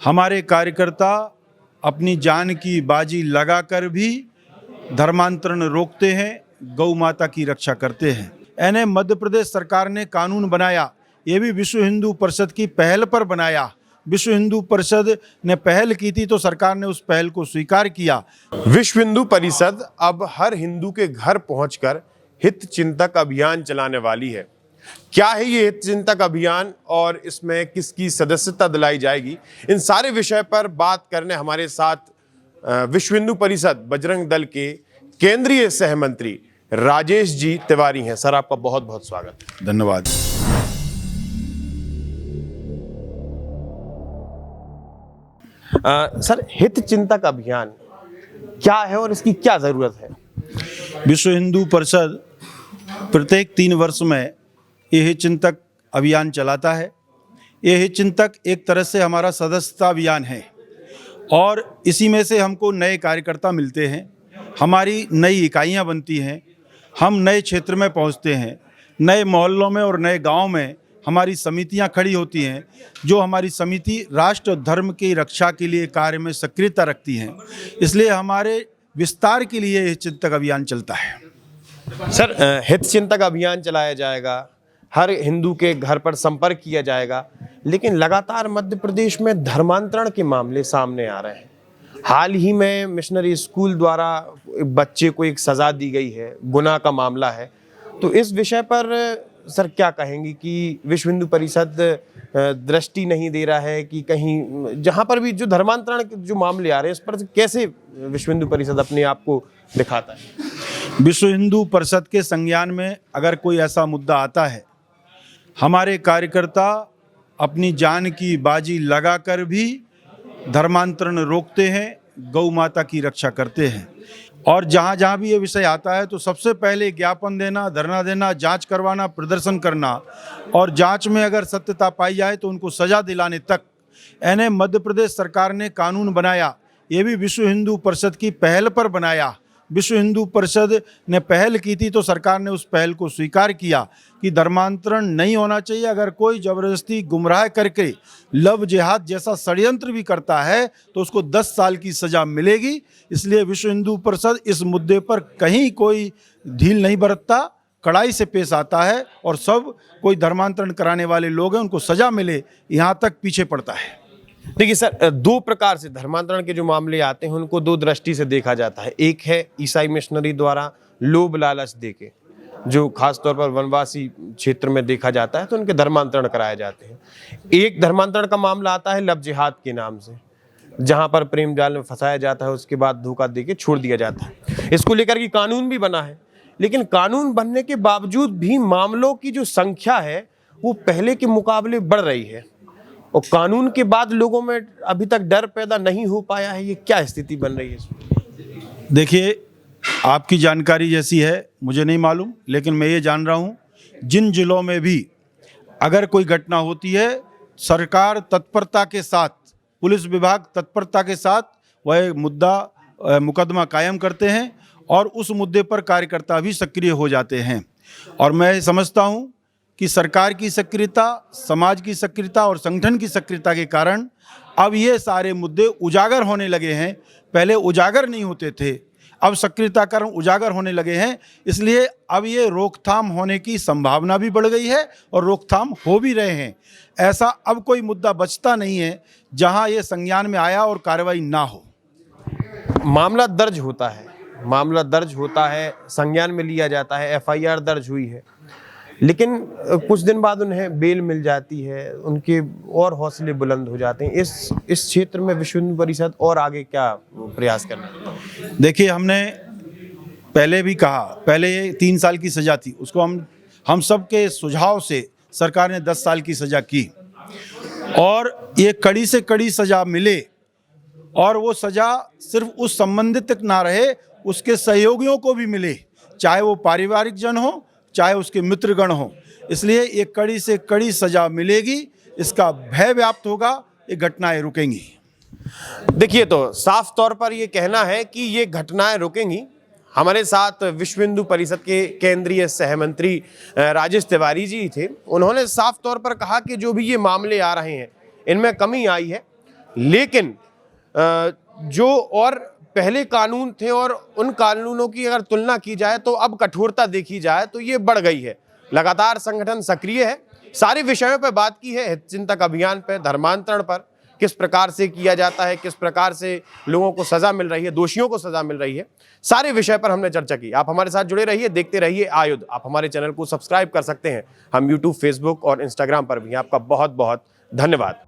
हमारे कार्यकर्ता अपनी जान की बाजी लगाकर भी धर्मांतरण रोकते हैं, गौ माता की रक्षा करते हैं। यानी मध्य प्रदेश सरकार ने कानून बनाया, ये भी विश्व हिंदू परिषद की पहल पर बनाया। विश्व हिंदू परिषद ने पहल की थी तो सरकार ने उस पहल को स्वीकार किया। विश्व हिंदू परिषद अब हर हिंदू के घर पहुंचकर हित चिंतक अभियान चलाने वाली है। क्या है ये हित चिंतक अभियान और इसमें किसकी सदस्यता दिलाई जाएगी, इन सारे विषय पर बात करने हमारे साथ विश्व हिंदू परिषद बजरंग दल के केंद्रीय सहमंत्री राजेश जी तिवारी हैं। सर, आपका बहुत बहुत स्वागत। धन्यवाद। सर, हित चिंतक अभियान क्या है और इसकी क्या जरूरत है? विश्व हिंदू परिषद प्रत्येक 3 वर्ष में ये हित चिंतक अभियान चलाता है। ये हित चिंतक एक तरह से हमारा सदस्यता अभियान है और इसी में से हमको नए कार्यकर्ता मिलते हैं, हमारी नई इकाइयाँ बनती हैं, हम नए क्षेत्र में पहुंचते हैं, नए मोहल्लों में और नए गांव में हमारी समितियां खड़ी होती हैं, जो हमारी समिति राष्ट्र धर्म की रक्षा के लिए कार्य में सक्रियता रखती हैं। इसलिए हमारे विस्तार के लिए यह चिंतक अभियान चलता है। सर, हित चिंतक अभियान चलाया जाएगा, हर हिंदू के घर पर संपर्क किया जाएगा, लेकिन लगातार मध्य प्रदेश में धर्मांतरण के मामले सामने आ रहे हैं। हाल ही में मिशनरी स्कूल द्वारा बच्चे को एक सजा दी गई है, गुनाह का मामला है। तो इस विषय पर सर क्या कहेंगे कि विश्व हिंदू परिषद दृष्टि नहीं दे रहा है कि कहीं जहां पर भी जो धर्मांतरण के जो मामले आ रहे हैं इस पर कैसे विश्व हिंदू परिषद अपने आप को दिखाता है? विश्व हिंदू परिषद के संज्ञान में अगर कोई ऐसा मुद्दा आता है, हमारे कार्यकर्ता अपनी जान की बाजी लगाकर भी धर्मांतरण रोकते हैं, गौ माता की रक्षा करते हैं। और जहाँ जहाँ भी ये विषय आता है तो सबसे पहले ज्ञापन देना, धरना देना, जांच करवाना, प्रदर्शन करना और जांच में अगर सत्यता पाई जाए तो उनको सजा दिलाने तक। यानी मध्य प्रदेश सरकार ने कानून बनाया, ये भी विश्व हिंदू परिषद की पहल पर बनाया। विश्व हिंदू परिषद ने पहल की थी तो सरकार ने उस पहल को स्वीकार किया कि धर्मांतरण नहीं होना चाहिए। अगर कोई ज़बरदस्ती गुमराह करके लव जिहाद जैसा षड्यंत्र भी करता है तो उसको 10 साल की सज़ा मिलेगी। इसलिए विश्व हिंदू परिषद इस मुद्दे पर कहीं कोई ढील नहीं बरतता, कड़ाई से पेश आता है और सब कोई धर्मांतरण कराने वाले लोग हैं उनको सज़ा मिले यहाँ तक पीछे पड़ता है। देखिए सर, 2 प्रकार से धर्मांतरण के जो मामले आते हैं उनको 2 दृष्टि से देखा जाता है। एक है ईसाई मिशनरी द्वारा लोभ लालच देके, जो खासतौर पर वनवासी क्षेत्र में देखा जाता है तो उनके धर्मांतरण कराए जाते हैं। एक धर्मांतरण का मामला आता है लव जिहाद के नाम से, जहां पर प्रेम जाल में फंसाया जाता है, उसके बाद धोखा देके छोड़ दिया जाता है। इसको लेकर के कानून भी बना है, लेकिन कानून बनने के बावजूद भी मामलों की जो संख्या है वो पहले के मुकाबले बढ़ रही है और कानून के बाद लोगों में अभी तक डर पैदा नहीं हो पाया है। ये क्या स्थिति बन रही है? देखिए, आपकी जानकारी जैसी है मुझे नहीं मालूम, लेकिन मैं ये जान रहा हूँ जिन जिलों में भी अगर कोई घटना होती है सरकार तत्परता के साथ, पुलिस विभाग तत्परता के साथ वह मुकदमा कायम करते हैं और उस मुद्दे पर कार्यकर्ता भी सक्रिय हो जाते हैं। और मैं समझता हूँ कि सरकार की सक्रियता, समाज की सक्रियता और संगठन की सक्रियता के कारण अब ये सारे मुद्दे उजागर होने लगे हैं। पहले उजागर नहीं होते थे, अब सक्रियता कारण उजागर होने लगे हैं। इसलिए अब ये रोकथाम होने की संभावना भी बढ़ गई है और रोकथाम हो भी रहे हैं। ऐसा अब कोई मुद्दा बचता नहीं है जहां ये संज्ञान में आया और कार्रवाई ना हो। मामला दर्ज होता है, संज्ञान में लिया जाता है, FIR दर्ज हुई है, लेकिन कुछ दिन बाद उन्हें बेल मिल जाती है, उनके और हौसले बुलंद हो जाते हैं। इस क्षेत्र में विश्व हिंदू परिषद और आगे क्या प्रयास करना है? देखिए, हमने पहले भी कहा, पहले ये 3 साल की सज़ा थी, उसको हम सब के सुझाव से सरकार ने 10 साल की सज़ा की और ये कड़ी से कड़ी सज़ा मिले और वो सज़ा सिर्फ उस संबंधित तक ना रहे, उसके सहयोगियों को भी मिले, चाहे वो पारिवारिक जन हो चाहे उसके मित्रगण हो। इसलिए ये कड़ी से कड़ी सजा मिलेगी, इसका भय व्याप्त होगा, ये घटनाएं रुकेंगी। देखिए, तो साफ तौर पर ये कहना है कि ये घटनाएं रुकेंगी। हमारे साथ विश्व हिंदू परिषद के केंद्रीय सहमंत्री राजेश तिवारी जी थे। उन्होंने साफ तौर पर कहा कि जो भी ये मामले आ रहे हैं इनमें कमी आई है, लेकिन जो और पहले कानून थे और उन कानूनों की अगर तुलना की जाए तो अब कठोरता देखी जाए तो ये बढ़ गई है। लगातार संगठन सक्रिय है, सारे विषयों पर बात की है, हितचिंतक अभियान पर, धर्मांतरण पर किस प्रकार से किया जाता है, किस प्रकार से लोगों को सजा मिल रही है, दोषियों को सजा मिल रही है, सारे विषय पर हमने चर्चा की। आप हमारे साथ जुड़े रहिए, देखते रहिए आयुध। आप हमारे चैनल को सब्सक्राइब कर सकते हैं। हम यूट्यूब, फेसबुक और इंस्टाग्राम पर भी हैं। आपका बहुत बहुत धन्यवाद।